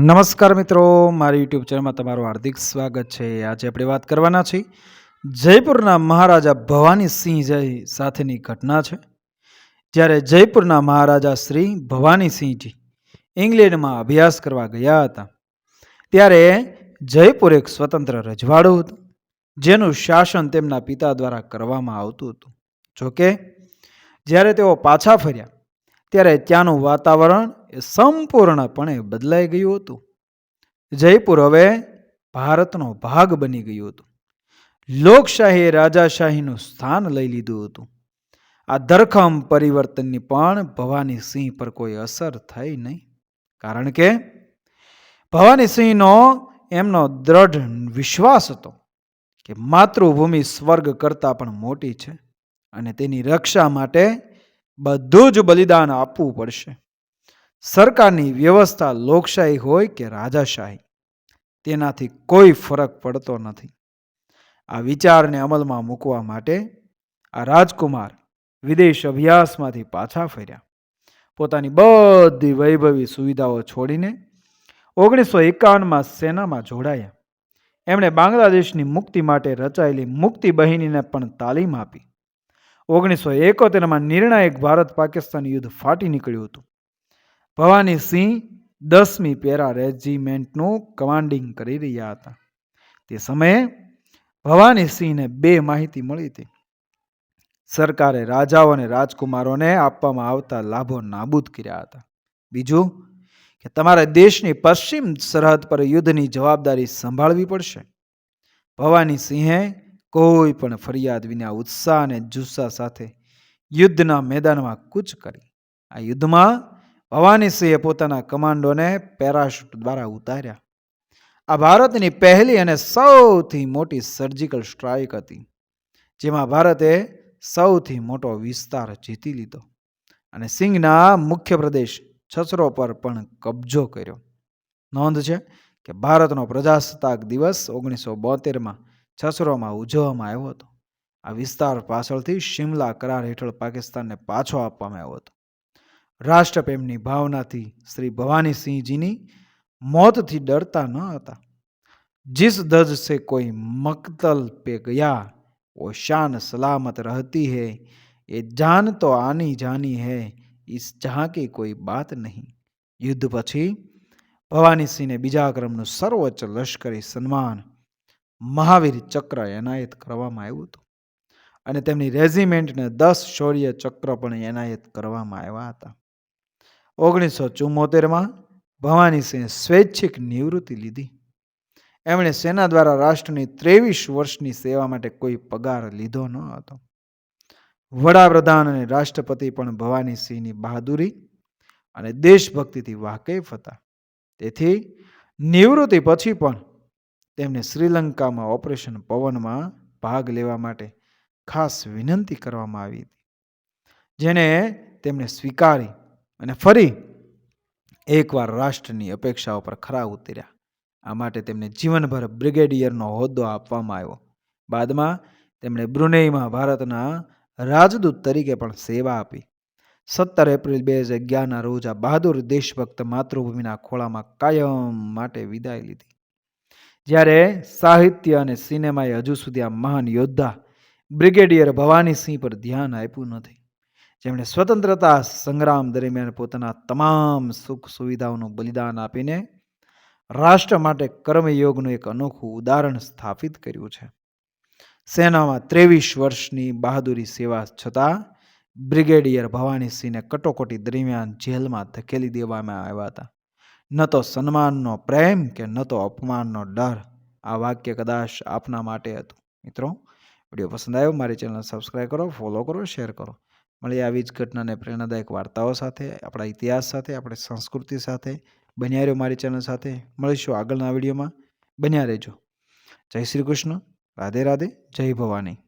નમસ્કાર મિત્રો, મારી યુટ્યુબ ચેનલમાં તમારું હાર્દિક સ્વાગત છે. આજે આપણે વાત કરવાના છીએ જયપુરના મહારાજા ભવાની સિંહ સાથેની ઘટના છે. જ્યારે જયપુરના મહારાજા શ્રી ભવાની સિંહજી ઇંગ્લેન્ડમાં અભ્યાસ કરવા ગયા હતા, ત્યારે જયપુર એક સ્વતંત્ર રજવાડું હતું, જેનું શાસન તેમના પિતા દ્વારા કરવામાં આવતું હતું. જોકે જ્યારે તેઓ પાછા ફર્યા ત્યારે ત્યાંનું વાતાવરણ એ સંપૂર્ણપણે બદલાઈ ગયું હતું. જયપુર હવે ભારતનો ભાગ બની ગયું હતું. લોકશાહીએ રાજાશાહીનું સ્થાન લઈ લીધું હતું. આ ધરખમ પરિવર્તનની પણ ભવાની સિંહ પર કોઈ અસર થઈ નહીં, કારણ કે ભવાની સિંહનો એમનો દ્રઢ વિશ્વાસ હતો કે માતૃભૂમિ સ્વર્ગ કરતાં પણ મોટી છે અને તેની રક્ષા માટે બધું જ બલિદાન આપવું પડશે. સરકારની વ્યવસ્થા લોકશાહી હોય કે રાજાશાહી, તેનાથી કોઈ ફરક પડતો નથી. આ વિચારને અમલમાં મૂકવા માટે આ રાજકુમાર વિદેશ અભ્યાસમાંથી પાછા ફર્યા. પોતાની બધી વૈભવી સુવિધાઓ છોડીને 1951માં સેનામાં જોડાયા. એમણે બાંગ્લાદેશની મુક્તિ માટે રચાયેલી મુક્તિ બહિનીને પણ તાલીમ આપી. 1971માં નિર્ણાયક ભારત પાકિસ્તાન યુદ્ધ ફાટી નીકળ્યું હતું. ભવાની સિંહ 10મી પેરા રેજિમેન્ટનું કમાન્ડિંગ કરી રહ્યા હતા. તે સમયે ભવાની સિંહને 2 માહિતી મળી હતી. સરકારે રાજાઓ અને રાજકુમારોને આપવામાં આવતા લાભો નાબૂદ કર્યા હતા. બીજું કે તમારે દેશની પશ્ચિમ સરહદ પર યુદ્ધની જવાબદારી સંભાળવી પડશે. ભવાની સિંહે કોઈ પણ ફરિયાદ વિના ઉત્સાહ અને જુસ્સા સાથે યુદ્ધના મેદાનમાં કૂચ કરી. આ યુદ્ધમાં ભવાની સિંહે પોતાના કમાન્ડોને પેરાશૂટ દ્વારા ઉતાર્યા. આ ભારતની પહેલી અને સૌથી મોટી સર્જિકલ સ્ટ્રાઇક હતી, જેમાં ભારતે સૌથી મોટો વિસ્તાર જીતી લીધો અને સિંહના મુખ્ય પ્રદેશ છછરો પર પણ કબજો કર્યો. નોંધ છે કે ભારતનો પ્રજાસત્તાક દિવસ 1972માં છછરોમાં ઉજવવામાં આવ્યો હતો. આ વિસ્તાર પાછળથી શિમલા કરાર હેઠળ પાકિસ્તાનને પાછો આપવામાં આવ્યો હતો. રાષ્ટ્રપ્રેમની ભાવનાથી શ્રી ભવાની સિંહજીની મોતથી ડરતા ન હતા. जिस दर्द से कोई मकतल पे गया वो शान सलामत रहती है, ये जान तो आनी जानी है, इस जहाँ की कोई बात नहीं. યુદ્ધ પછી ભવાની સિંહને બીજા ક્રમનું સર્વોચ્ચ લશ્કરી સન્માન મહાવીર ચક્ર એનાયત કરવામાં આવ્યું હતું અને તેમની રેજિમેન્ટને 10 શૌર્ય ચક્ર પણ એનાયત કરવામાં આવ્યા હતા. 1974માં ભવાની સિંહે સ્વૈચ્છિક નિવૃત્તિ લીધી. એમણે સેના દ્વારા રાષ્ટ્રની 23 વર્ષની સેવા માટે કોઈ પગાર લીધો ન હતો. વડાપ્રધાન અને રાષ્ટ્રપતિ પણ ભવાની સિંહની બહાદુરી અને દેશભક્તિથી વાકેફ હતા. તેથી નિવૃત્તિ પછી પણ તેમને શ્રીલંકામાં ઓપરેશન પવનમાં ભાગ લેવા માટે ખાસ વિનંતી કરવામાં આવી હતી, જેને તેમણે સ્વીકારી અને ફરી એકવાર રાષ્ટ્રની અપેક્ષાઓ પર ખરા ઉતર્યા. આ માટે તેમને જીવનભર બ્રિગેડિયરનો હોદ્દો આપવામાં આવ્યો. બાદમાં તેમણે બ્રુનેઈમાં ભારતના રાજદૂત તરીકે પણ સેવા આપી. 17 એપ્રિલ 2011ના રોજ આ બહાદુર દેશભક્ત માતૃભૂમિના ખોળામાં કાયમ માટે વિદાય લીધી. જ્યારે સાહિત્ય અને સિનેમાએ હજુ સુધી આ મહાન યોદ્ધા બ્રિગેડિયર ભવાની સિંહ પર ધ્યાન આપ્યું નથી, જેમણે સ્વતંત્રતા સંગ્રામ દરમિયાન પોતાના તમામ સુખ સુવિધાઓનું બલિદાન આપીને રાષ્ટ્ર માટે કર્મયોગનું એક અનોખું ઉદાહરણ સ્થાપિત કર્યું છે. સેનામાં 23 વર્ષની બહાદુરી સેવા છતાં બ્રિગેડિયર ભવાની સિંહને કટોકટી દરમિયાન જેલમાં ધકેલી દેવામાં આવ્યા હતા. ન તો સન્માનનો પ્રેમ કે ન તો અપમાનનો ડર. આ વાક્ય કદાચ આપના માટે હતું. મિત્રો, વિડીયો પસંદ આવ્યો મારી ચેનલ સબસ્ક્રાઈબ કરો, ફોલો કરો, શેર કરો. મળીએ આવી જ ઘટનાને પ્રેરણાદાયક વાર્તાઓ સાથે, આપણા ઇતિહાસ સાથે, આપણી સંસ્કૃતિ સાથે. બન્યા રહ્યો મારી ચેનલ સાથે. મળીશું આગળના વિડીયોમાં. બન્યા રહેજો. જય શ્રી કૃષ્ણ. રાધે રાધે. જય ભવાની.